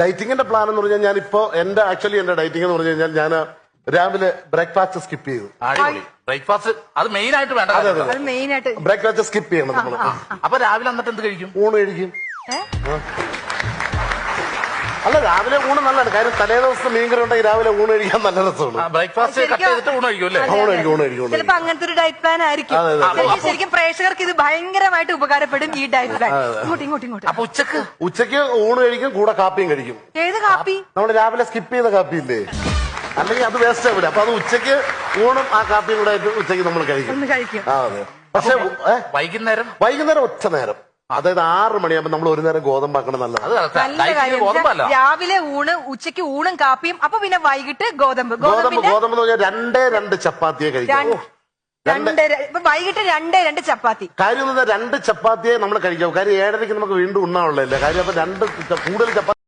ഡയറ്റിങ്ങിന്റെ plan എന്ന് പറഞ്ഞാൽ ഞാനിപ്പോ എന്റെ ഡയറ്റിംഗ് എന്ന് പറഞ്ഞു കഴിഞ്ഞാൽ ഞാൻ രാവിലെ ബ്രേക്ക്ഫാസ്റ്റ് സ്കിപ്പ് ചെയ്തു. ബ്രേക്ക്ഫാസ്റ്റ് അത് മെയിൻ ആയിട്ട് വേണ്ട. ബ്രേക്ക്ഫാസ്റ്റ് സ്കിപ്പ് ചെയ്യണം നമ്മൾ. അപ്പൊ രാവിലെ എന്നിട്ട് എന്ത് കഴിക്കും? ഊണ് കഴിക്കും. അല്ല, രാവിലെ ഊണ് നല്ലതാണ്. കാര്യം തലേ ദിവസം മീൻകറി ഉണ്ടെങ്കിൽ രാവിലെ ഊണ് കഴിക്കാൻ നല്ല രസമാണ്. ബ്രേക്ക്ഫാസ്റ്റ് കട്ട് ചെയ്തിട്ട് ഊണ് കഴിക്കും അല്ലേ? ഊണ് കഴിക്കും. ചിലപ്പോ അങ്ങനത്തെ ഒരു ഡയറ്റ് പ്ലാൻ ആയിരിക്കും. ശരിക്കും പ്രേക്ഷകർക്ക് ഇത് ഭയങ്കരമായിട്ട് ഉപകാരപ്പെടും ഈ ഡയറ്റ് പ്ലാൻ. ഇങ്ങോട്ട്. അപ്പൊ ഉച്ചക്ക് ഊണ് കഴിക്കും, കൂടെ കാപ്പിയും കഴിക്കും. ഏത് കാപ്പി? നമ്മൾ രാവിലെ സ്കിപ്പ് ചെയ്ത കാപ്പി ഇല്ലേ, അല്ലെങ്കിൽ അത് വേസ്റ്റ് ആവില്ല. അപ്പൊ അത് ഉച്ചക്ക് ഊണും ആ കാപ്പിയും കൂടെ ഉച്ചക്ക് നമ്മൾ കഴിക്കും. അതെ. പക്ഷെ വൈകുന്നേരം ഒറ്റ നേരം, അതായത് 6 മണിയാകുമ്പോ നമ്മൾ ഒരു നേരം ഗോതമ്പാക്കണം. നല്ലതാണ്. രാവിലെ ഊണ്, ഉച്ചയ്ക്ക് ഊണും കാപ്പിയും, അപ്പൊ പിന്നെ വൈകിട്ട് ഗോതമ്പ് എന്ന് പറഞ്ഞാൽ 2 ചപ്പാത്തിയെ കഴിക്കാം. വൈകിട്ട് 2 ചപ്പാത്തി. കാര്യം 2 ചപ്പാത്തിയെ നമ്മൾ കഴിക്കാം. കാര്യം 7:30 നമുക്ക് വീണ്ടും ഉണ്ണാവുള്ളതല്ലേ. കാര്യം അപ്പൊ 2 കൂടുതൽ ചപ്പാത്തി